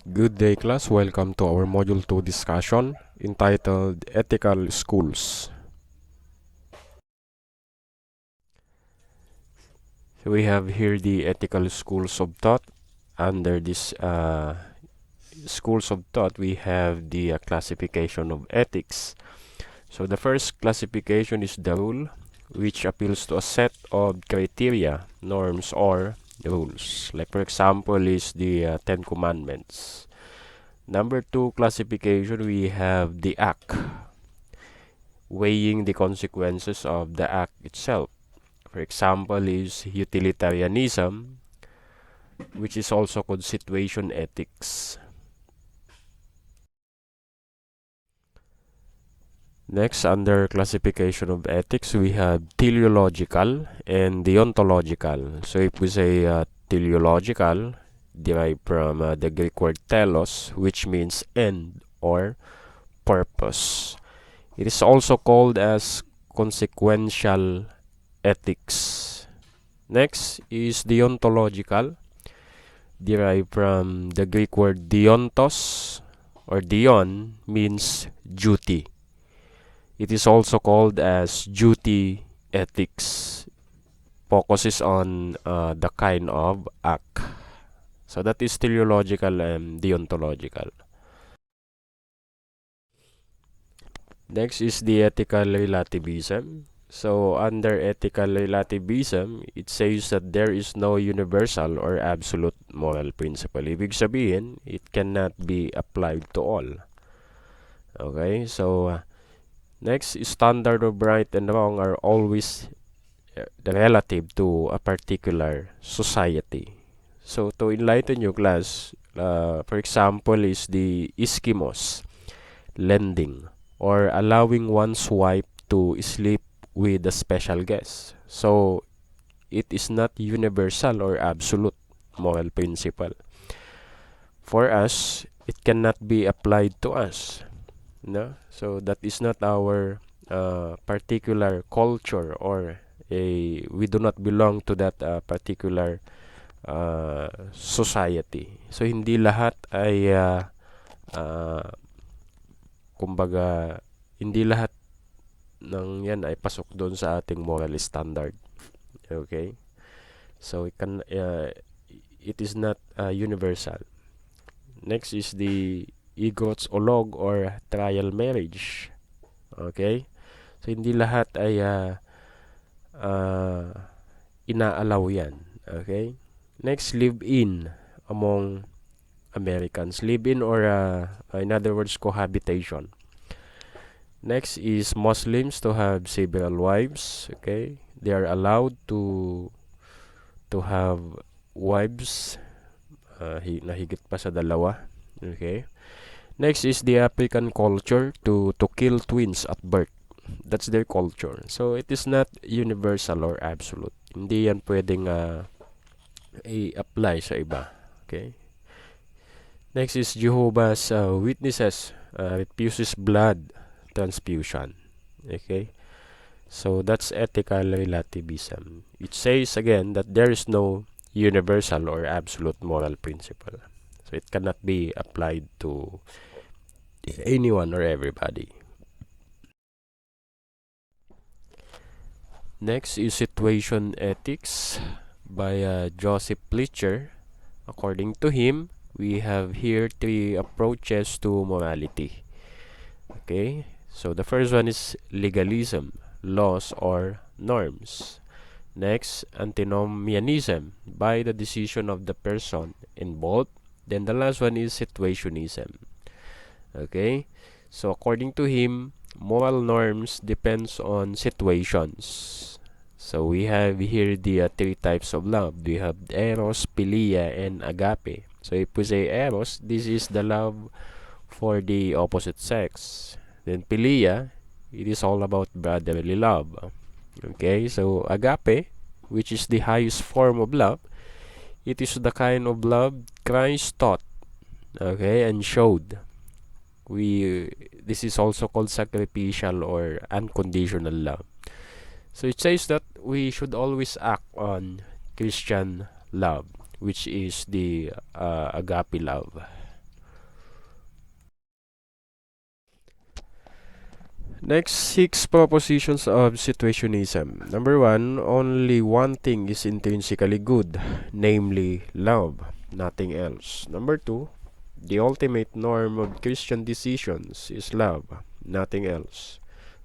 Good day, class. Welcome to our Module 2 discussion entitled Ethical Schools. So we have here the ethical schools of thought. Under this schools of thought, we have the classification of ethics. So the first classification is the rule, which appeals to a set of criteria, norms, or rules. Like for example is the Ten Commandments. Number 2 classification, we have the act, weighing the consequences of the act itself. For example is utilitarianism, which is also called situation ethics. Next, under classification of ethics, we have teleological and deontological. So if we say teleological, derived from the Greek word telos, which means end or purpose. It is also called as consequential ethics. Next is deontological, derived from the Greek word deontos, or deon means duty. It is also called as duty ethics. Focuses on the kind of act. So that is teleological and deontological. Next is the ethical relativism. So under ethical relativism, it says that there is no universal or absolute moral principle. Ibig sabihin, it cannot be applied to all. Okay, so next, standard of right and wrong are always relative to a particular society. So to enlighten you, class, for example is the Eskimos lending or allowing one's wife to sleep with a special guest. So it is not universal or absolute moral principle. For us, it cannot be applied to us. No? So that is not our particular culture, or we do not belong to that particular society. So hindi lahat ay kumbaga hindi lahat ng yan ay pasok doon sa ating moral standard. Okay? So it is not universal. Next is the egots olog or trial marriage. Okay? So hindi lahat ay inaalaw yan. Okay? Next, live-in among Americans. Live-in or in other words, cohabitation. Next is Muslims to have several wives. Okay? They are allowed to have wives na higit pa sa dalawa. Okay? Next is the African culture to kill twins at birth. That's their culture. So it is not universal or absolute. Hindi yan pwedeng i-apply sa iba. Okay? Next is Jehovah's Witnesses refuses blood transfusion. Okay? So that's ethical relativism. It says again that there is no universal or absolute moral principle. So it cannot be applied to anyone or everybody. Next is situation ethics by Joseph Pletcher. According to him, we have here three approaches to morality. Okay, so the first one is legalism, laws or norms. Next, antinomianism, by the decision of the person involved. Then the last one is situationism. Okay, so according to him, moral norms depends on situations. So we have here the three types of love. We have eros, philia, and agape. So if we say eros, this is the love for the opposite sex. Then philia, it is all about brotherly love. Okay, so agape, which is the highest form of love, it is the kind of love Christ taught, okay, and showed. This is also called sacrificial or unconditional love. So it says that we should always act on Christian love, which is the agape love. Next, 6 propositions of situationism. Number 1, only one thing is intrinsically good, namely love, nothing else. Number 2, the ultimate norm of Christian decisions is love, nothing else.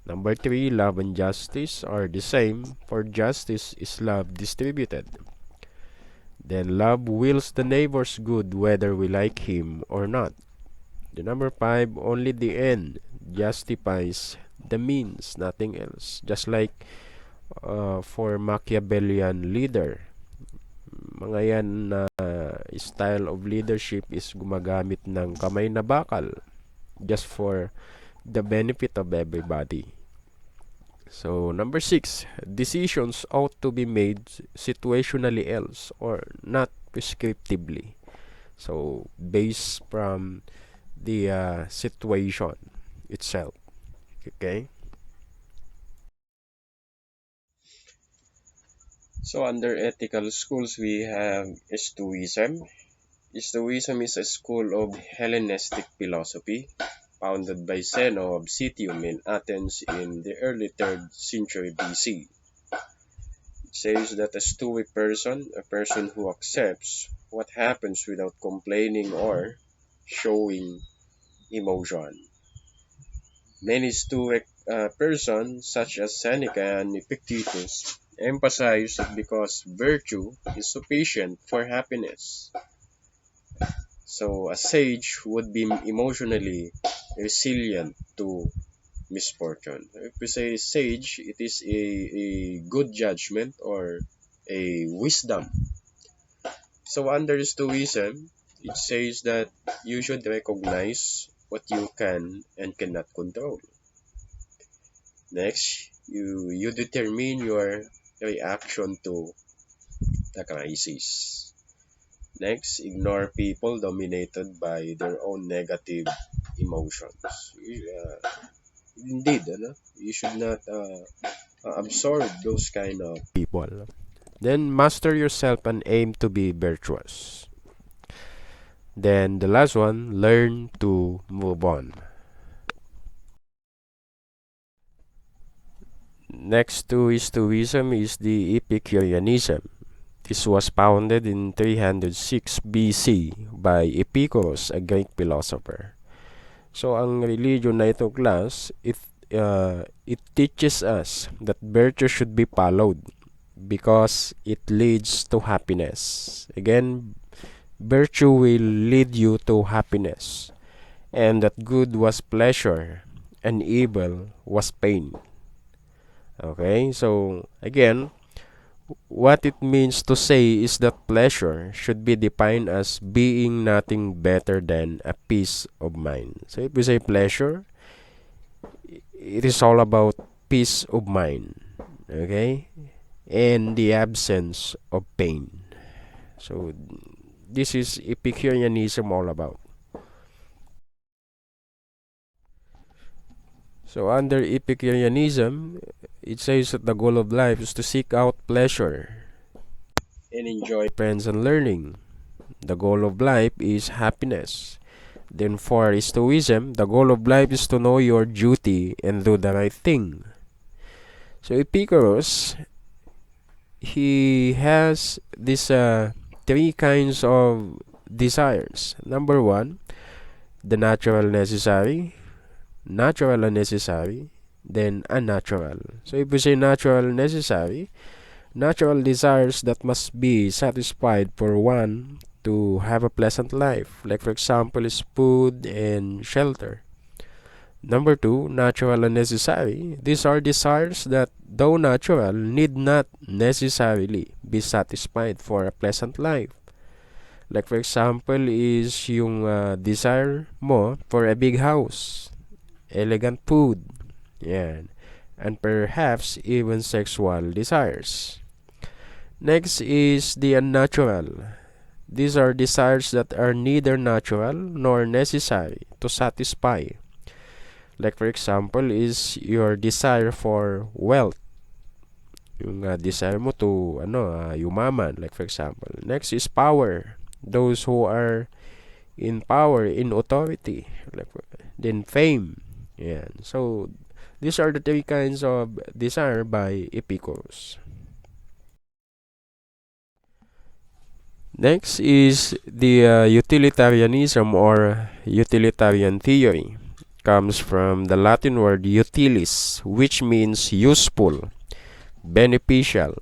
Number 3, love and justice are the same, for justice is love distributed. Then love wills the neighbor's good whether we like him or not. The number 5, only the end justifies the means, nothing else. Just like for Machiavellian leader, mga yan na style of leadership is gumagamit ng kamay na bakal just for the benefit of everybody. So, number 6, decisions ought to be made situationally else or not prescriptively. So, based from the situation itself. Okay? So, under ethical schools, we have Stoicism. Stoicism is a school of Hellenistic philosophy founded by Zeno of Citium in Athens in the early 3rd century BC. It says that a Stoic person, a person who accepts what happens without complaining or showing emotion. Many Stoic persons, such as Seneca and Epictetus, emphasize that because virtue is sufficient for happiness. So a sage would be emotionally resilient to misfortune. If we say sage, it is a good judgment or a wisdom. So under Stoicism, it says that you should recognize what you can and cannot control. Next, you determine your reaction to the crisis. Next, ignore people dominated by their own negative emotions. Indeed, you should not absorb those kind of people. Then master yourself and aim to be virtuous. Then the last one, learn to move on. Next to Stoicism is the Epicureanism. This was founded in 306 BC by Epicurus, a Greek philosopher. So ang religion na ito, class, it teaches us that virtue should be followed because it leads to happiness. Again, virtue will lead you to happiness, and that good was pleasure and evil was pain. Okay, so again, what it means to say is that pleasure should be defined as being nothing better than a peace of mind. So if we say pleasure, it is all about peace of mind, okay, and the absence of pain. So this is Epicureanism all about. So under Epicureanism, it says that the goal of life is to seek out pleasure and enjoy friends and learning. The goal of life is happiness. Then for Stoicism, the goal of life is to know your duty and do the right thing. So Epicurus, he has these 3 kinds of desires. Number 1, the natural necessary, natural and necessary, then unnatural. So if we say natural necessary, natural desires that must be satisfied for one to have a pleasant life, like for example is food and shelter. Number 2, natural and necessary. These are desires that, though natural, need not necessarily be satisfied for a pleasant life. Like for example is yung desire mo for a big house, elegant food, yan, and perhaps even sexual desires. Next is the unnatural. These are desires that are neither natural nor necessary to satisfy. Like for example is your desire for wealth. Yung desire mo to yumaman, like for example. Next is power. Those who are in power, in authority. Then fame. Yan. So These are the three kinds of desire by Epicurus. Next is the utilitarianism or utilitarian theory. Comes from the Latin word utilis, which means useful, beneficial,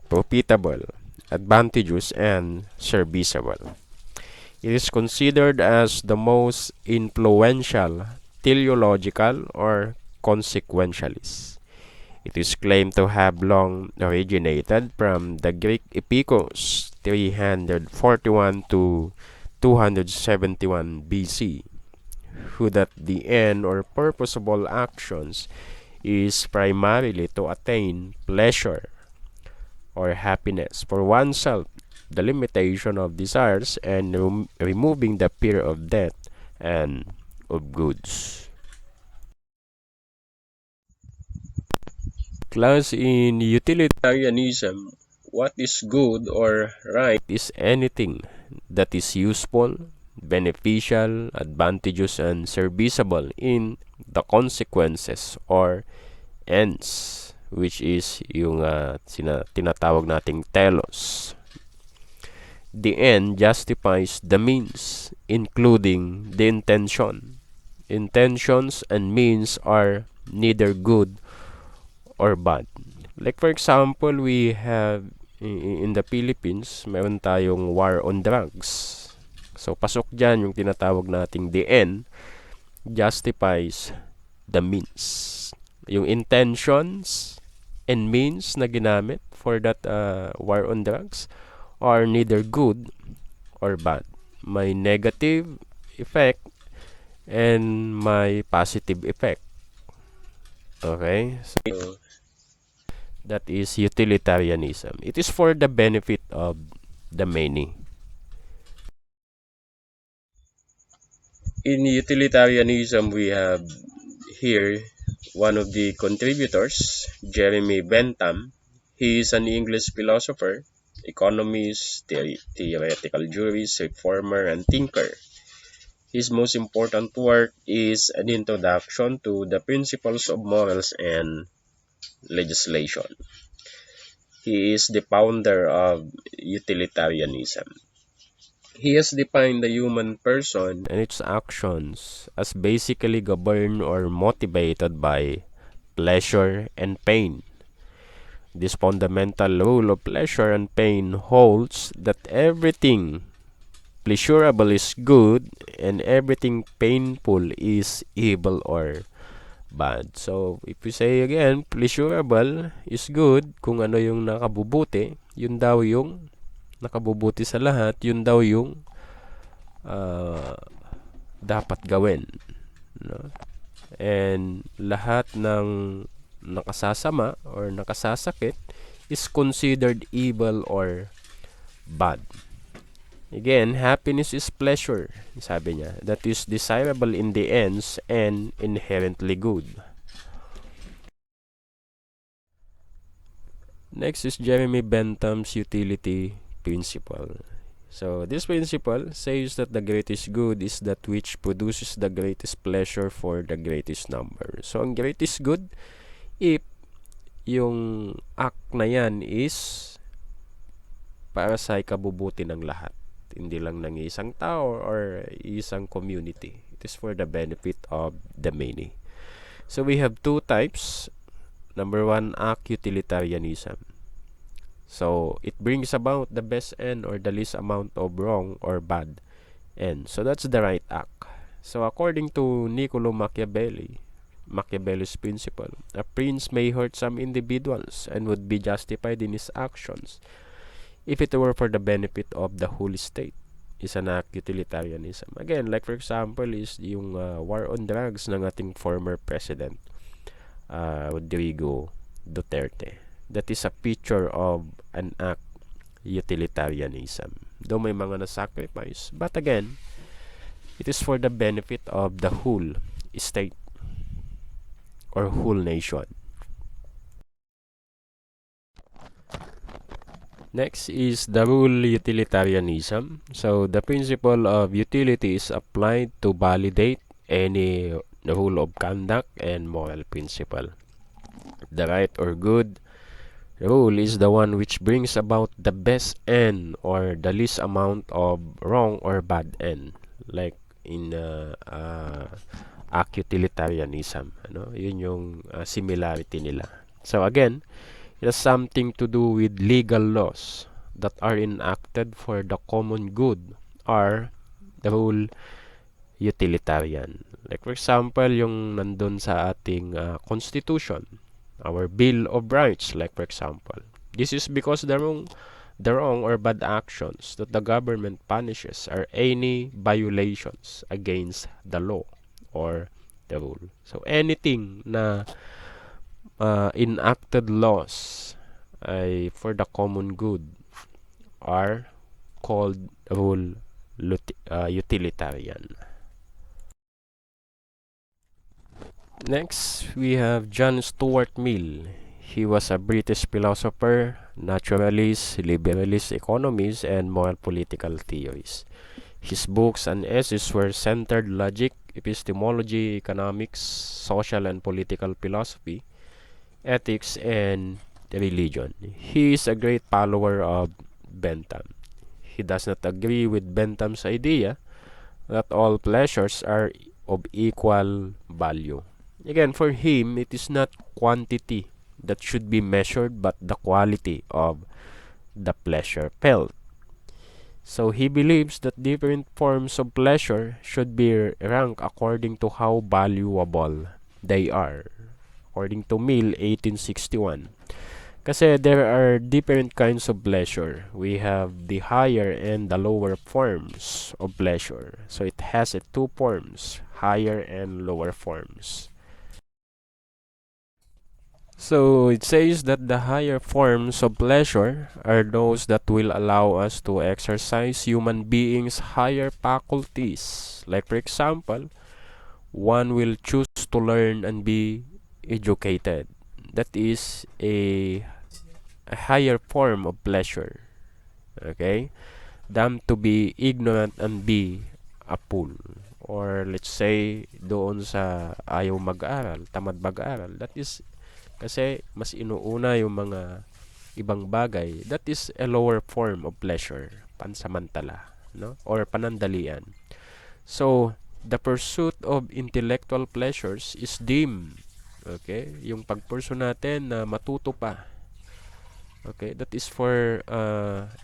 profitable, advantageous, and serviceable. It is considered as the most influential teleological or consequentialist. It is claimed to have long originated from the Greek Epicurus 341 to 271 BC, who that the end or purpose of all actions is primarily to attain pleasure or happiness for oneself, the limitation of desires, and removing the fear of death and of goods. Class in utilitarianism, what is good or right is anything that is useful, beneficial, advantageous, and serviceable in the consequences or ends, which is yung tinatawag nating telos. The end justifies the means, including the intention. Intentions and means are neither good or bad. Like for example, we have in the Philippines, meron tayong war on drugs. So pasok dyan yung tinatawag nating the end justifies the means. Yung intentions and means na ginamit for that war on drugs are neither good or bad. May negative effect and may positive effect. Okay? So that is utilitarianism. It is for the benefit of the many. In utilitarianism, we have here one of the contributors, Jeremy Bentham. He is an English philosopher, economist, theoretical jurist, reformer, and thinker. His most important work is an introduction to the principles of morals and legislation. He is the founder of utilitarianism. He has defined the human person and its actions as basically governed or motivated by pleasure and pain. This fundamental rule of pleasure and pain holds that everything pleasurable is good and everything painful is evil or bad. So, if we say again, pleasurable is good, kung ano yung nakabubuti, yun daw yung nakabubuti sa lahat, yun daw yung dapat gawin. No? And lahat ng nakasasama or nakasasakit is considered evil or bad. Again, happiness is pleasure, sabi niya. That is desirable in the ends and inherently good. Next is Jeremy Bentham's utility principle. So, this principle says that the greatest good is that which produces the greatest pleasure for the greatest number. So, ang greatest good, if yung act na yan is para sa ikabubuti ng lahat. Hindi lang ng isang tao or isang community. It is for the benefit of the many. So we have two types. Number one, act utilitarianism. So it brings about the best end or the least amount of wrong or bad end. So that's the right act. So according to Niccolo Machiavelli's principle, a prince may hurt some individuals and would be justified in his actions if it were for the benefit of the whole state. Is an act utilitarianism. Again, like for example is yung war on drugs ng ating former president Rodrigo Duterte. That is a picture of an act utilitarianism. Though may mga na-sacrifice, but again, it is for the benefit of the whole state or whole nation. Next is the rule utilitarianism. So the principle of utility is applied to validate any the rule of conduct, and moral principle. The right or good rule is the one which brings about the best end or the least amount of wrong or bad end. Like in utilitarianism. Yun yung similarity nila. So again, it has something to do with legal laws that are enacted for the common good or the rule utilitarian. Like for example, yung nandun sa ating constitution, our Bill of Rights, like for example. This is because the wrong or bad actions that the government punishes are any violations against the law or the rule. So anything na enacted laws ay for the common good are called rule utilitarian. Next, we have John Stuart Mill. He was a British philosopher, naturalist, liberalist economist, and moral political theorist. His books and essays were centered logic, epistemology, economics, social and political philosophy, ethics, and religion. He is a great follower of Bentham. He does not agree with Bentham's idea that all pleasures are of equal value. Again, for him, it is not quantity that should be measured, but the quality of the pleasure felt. So he believes that different forms of pleasure should be ranked according to how valuable they are. According to Mill, 1861. Kasi there are different kinds of pleasure. We have the higher and the lower forms of pleasure. So it has two forms, higher and lower forms. So it says that the higher forms of pleasure are those that will allow us to exercise human beings' higher faculties. Like for example, one will choose to learn and be educated. That is a higher form of pleasure. Okay? Than to be ignorant and be a fool. Or let's say, doon sa ayaw mag-aral, tamad mag-aral. That is kasi mas inuuna yung mga ibang bagay. That is a lower form of pleasure, pansamantala, no? Or panandalian. So, the pursuit of intellectual pleasures is deemed, okay? Yung pagpursu natin na matuto pa, okay? That is for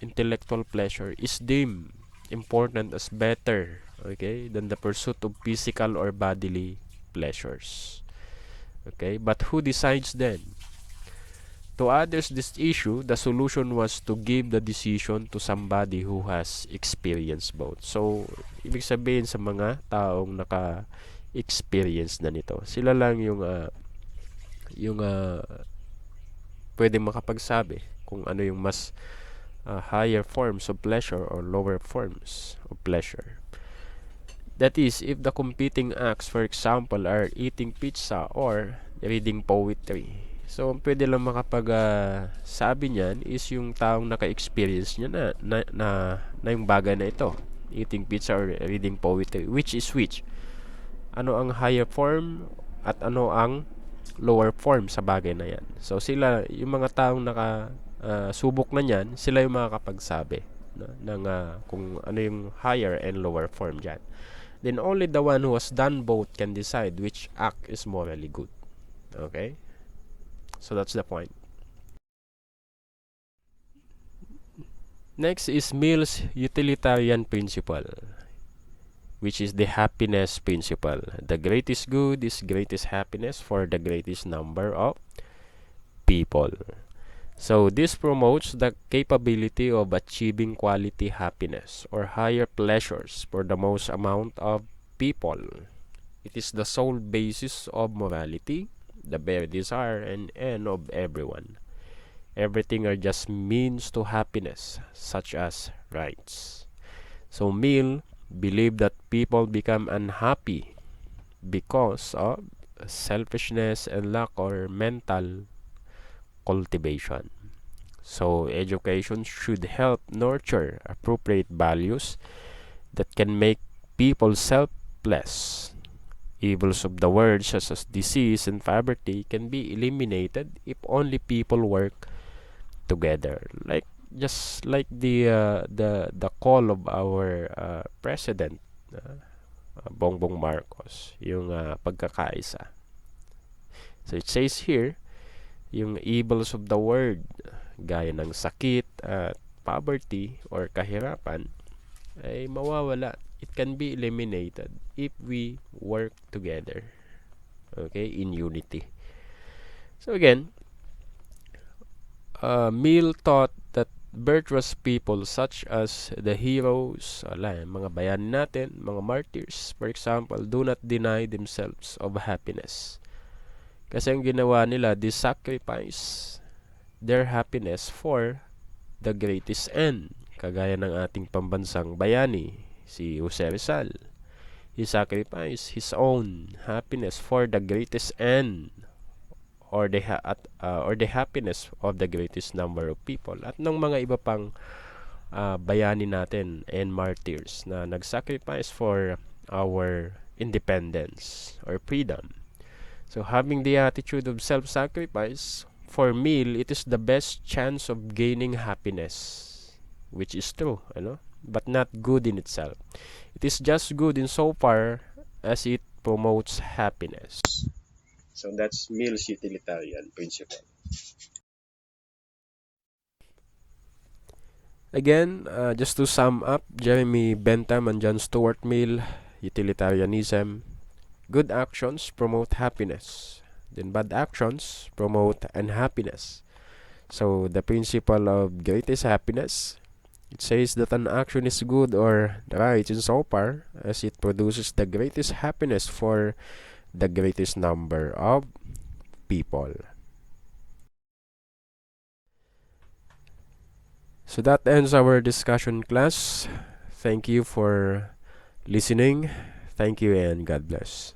intellectual pleasure is deemed important as better, okay, than the pursuit of physical or bodily pleasures. Okay, but who decides then? To address this issue, the solution was to give the decision to somebody who has experienced both. So, ibig sabihin sa mga taong naka-experience na nito, sila lang yung pwedeng makapagsabi kung ano yung mas higher forms of pleasure or lower forms of pleasure. That is, if the competing acts, for example, are eating pizza or reading poetry. So, pwede lang sabi niyan is yung taong naka-experience niya na yung bagay na ito. Eating pizza or reading poetry. Which is which? Ano ang higher form at ano ang lower form sa bagay na yan. So, sila, yung mga taong subok na niyan, sila yung makakapagsabi ng kung ano yung higher and lower form dyan. Then only the one who has done both can decide which act is morally good. Okay? So that's the point. Next is Mill's utilitarian principle, which is the happiness principle. The greatest good is greatest happiness for the greatest number of people. So this promotes the capability of achieving quality happiness or higher pleasures for the most amount of people. It is the sole basis of morality, the very desire and end of everyone. Everything are just means to happiness, such as rights. So Mill believed that people become unhappy because of selfishness and lack or mental cultivation. So education should help nurture appropriate values that can make people selfless Evils of the world, such as disease and poverty, can be eliminated if only people work together. Just like the call of our president, Bongbong Marcos, yung pagkakaisa. So it says here, yung evils of the world, gaya ng sakit at poverty or kahirapan, ay mawawala. It can be eliminated if we work together, okay, in unity. So again, Mill taught that virtuous people such as the heroes, mga bayan natin, mga martyrs, for example, do not deny themselves of happiness. Kasi ang ginawa nila, they sacrifice their happiness for the greatest end. Kagaya ng ating pambansang bayani, si Jose Rizal. He sacrificed his own happiness for the greatest end, or the happiness of the greatest number of people. At ng mga iba pang bayani natin and martyrs na nag-sacrifice for our independence or freedom. So having the attitude of self-sacrifice, for Mill, it is the best chance of gaining happiness, which is true, but not good in itself. It is just good in so far as it promotes happiness. So that's Mill's utilitarian principle. Again, just to sum up, Jeremy Bentham and John Stuart Mill, utilitarianism: good actions promote happiness, then bad actions promote unhappiness. So the principle of greatest happiness, it says that an action is good or right in so far as it produces the greatest happiness for the greatest number of people. So that ends our discussion, class. Thank you for listening. Thank you and God bless.